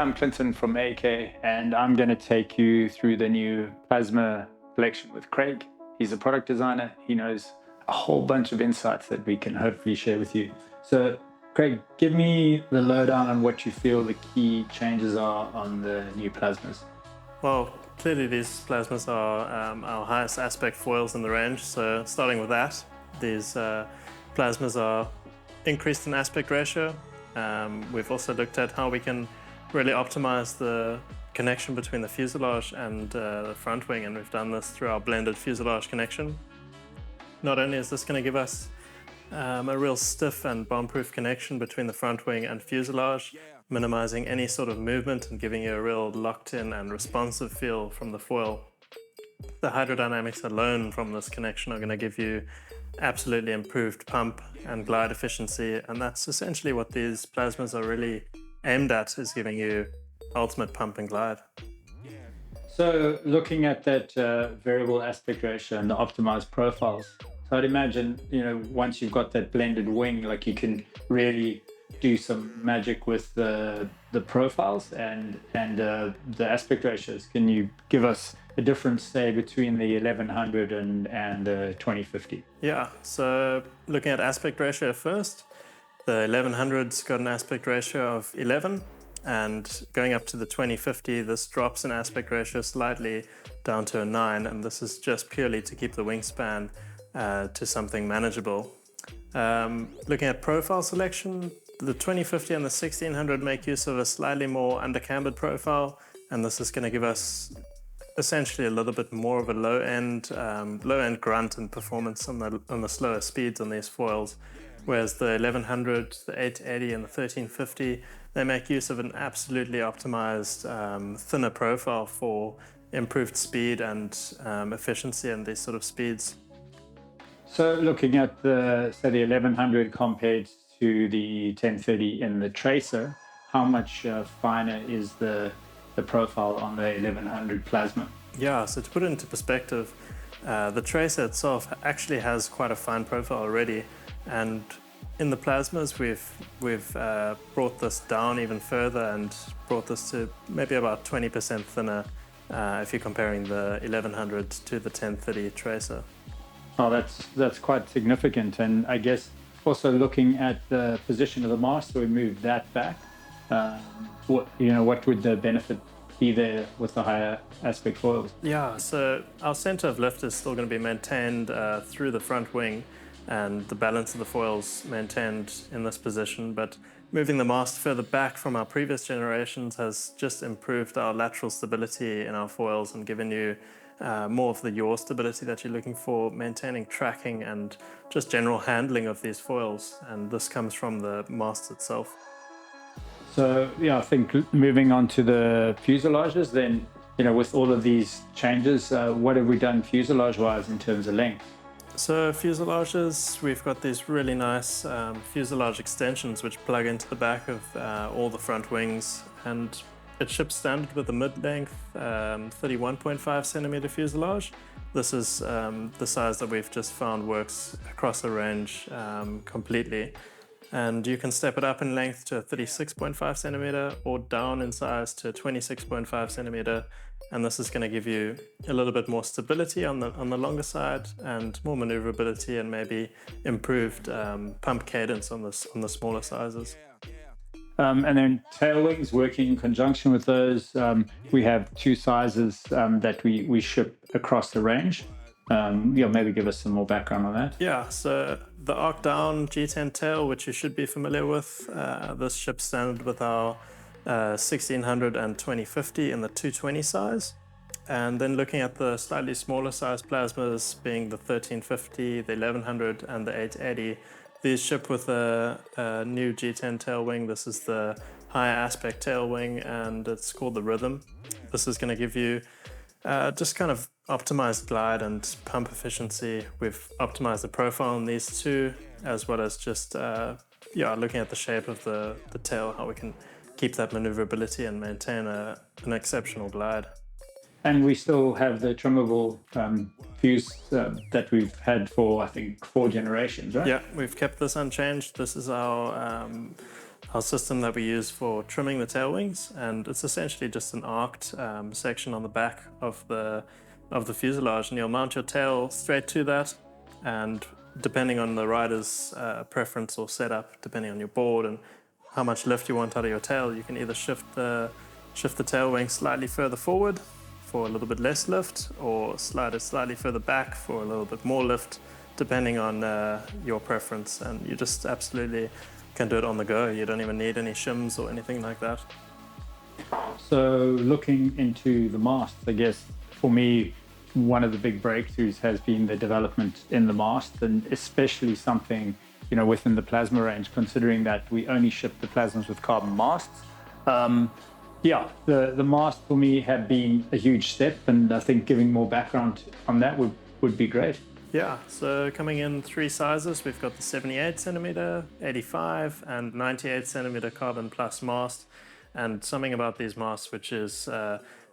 I'm Clinton from AK, and I'm going to take you through the new plasma collection with Craig. He's a product designer. He knows a whole bunch of insights that we can hopefully share with you. So, Craig, give me the lowdown on what you feel the key changes are on the new plasmas. Well, clearly these plasmas are our highest aspect foils in the range. So starting with that, these plasmas are increased in aspect ratio. We've also looked at how we can really optimize the connection between the fuselage and the front wing, and we've done this through our blended fuselage connection. Not only is this going to give us a real stiff and bomb-proof connection between the front wing and fuselage, minimizing any sort of movement and giving you a real locked-in and responsive feel from the foil. The hydrodynamics alone from this connection are going to give you absolutely improved pump and glide efficiency, and that's essentially what these plasmas are really aimed at, is giving you ultimate pump and glide. So, looking at that variable aspect ratio and the optimized profiles, so I'd imagine, once you've got that blended wing, like you can really do some magic with the profiles and the aspect ratios. Can you give us a difference, say, between the 1100 and the 2050? Yeah, so looking at aspect ratio first, the 1100's got an aspect ratio of 11, and going up to the 2050, this drops in aspect ratio slightly down to a 9, and this is just purely to keep the wingspan to something manageable. Looking at profile selection, the 2050 and the 1600 make use of a slightly more undercambered profile, and this is going to give us essentially a little bit more of a low-end grunt and performance on the slower speeds on these foils. Whereas the 1100, the 880 and the 1350, they make use of an absolutely optimized thinner profile for improved speed and efficiency and these sort of speeds. So looking at the 1100 compared to the 1030 in the tracer, how much finer is the profile on the 1100 plasma? Yeah, so to put it into perspective, the tracer itself actually has quite a fine profile already, and in the plasmas we've brought this down even further and brought this to maybe about 20% thinner if you're comparing the 1100 to the 1030 tracer. Oh, that's quite significant. And I guess also looking at the position of the mast, so we move that back. What would the benefit be there with the higher aspect foils? Yeah, so our center of lift is still going to be maintained through the front wing, and the balance of the foils maintained in this position, but moving the mast further back from our previous generations has just improved our lateral stability in our foils and given you more of the yaw stability that you're looking for, maintaining tracking and just general handling of these foils, and this comes from the mast itself. So yeah, I think moving on to the fuselages then, with all of these changes, what have we done fuselage-wise in terms of length? So fuselages, we've got these really nice fuselage extensions which plug into the back of all the front wings, and it ships standard with a mid-length 31.5 centimeter fuselage. This is the size that we've just found works across the range completely. And you can step it up in length to 36.5 centimeter or down in size to 26.5 centimeter. And this is going to give you a little bit more stability on the longer side and more maneuverability and maybe improved pump cadence on the smaller sizes. And then tail wings, working in conjunction with those, we have two sizes that we ship across the range. Maybe give us some more background on that. Yeah, so the arc down G10 tail, which you should be familiar with, this ships standard with our 1600 and 2050 in the 220 size. And then looking at the slightly smaller size plasmas, being the 1350, the 1100 and the 880, these ship with a new G10 tail wing. This is the higher aspect tail wing, and it's called the Rhythm. This is going to give you just kind of optimized glide and pump efficiency. We've optimized the profile on these two, as well as just looking at the shape of the tail, how we can keep that maneuverability and maintain an exceptional glide. And we still have the trimmable fuse that we've had for, I think, 4 generations, right? Yeah, we've kept this unchanged. This is our our system that we use for trimming the tail wings, and it's essentially just an arced section on the back of the fuselage, and you'll mount your tail straight to that, and depending on the rider's preference or setup, depending on your board and how much lift you want out of your tail, you can either shift the tail wing slightly further forward for a little bit less lift, or slide it slightly further back for a little bit more lift, depending on your preference. And you just absolutely can do it on the go. You don't even need any shims or anything like that. So looking into the mast, I guess for me, one of the big breakthroughs has been the development in the mast, and especially something, within the plasma range, considering that we only ship the plasmas with carbon masts. The mast for me had been a huge step, and I think giving more background on that would be great. Yeah, so coming in 3 sizes, we've got the 78 centimeter, 85 and 98 centimeter carbon plus mast. And something about these masts which is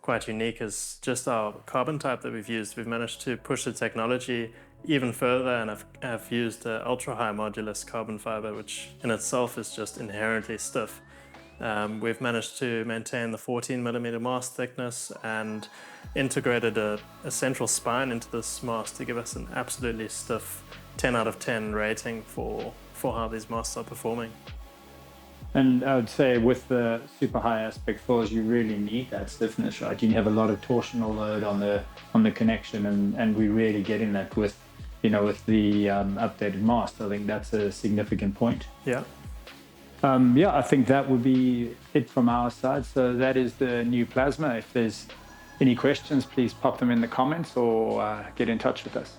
quite unique is just our carbon type that we've used. We've managed to push the technology even further, and I've used ultra high modulus carbon fiber, which in itself is just inherently stiff. We've managed to maintain the 14 millimeter mast thickness and integrated a central spine into this mast to give us an absolutely stiff 10 out of 10 rating for how these masts are performing. And I would say with the super high aspect foils, you really need that stiffness, right? You have a lot of torsional load on the connection, and we're really getting that with the updated mast. I think that's a significant point. Yeah. I think that would be it from our side. So that is the new plasma. If there's any questions, please pop them in the comments or get in touch with us.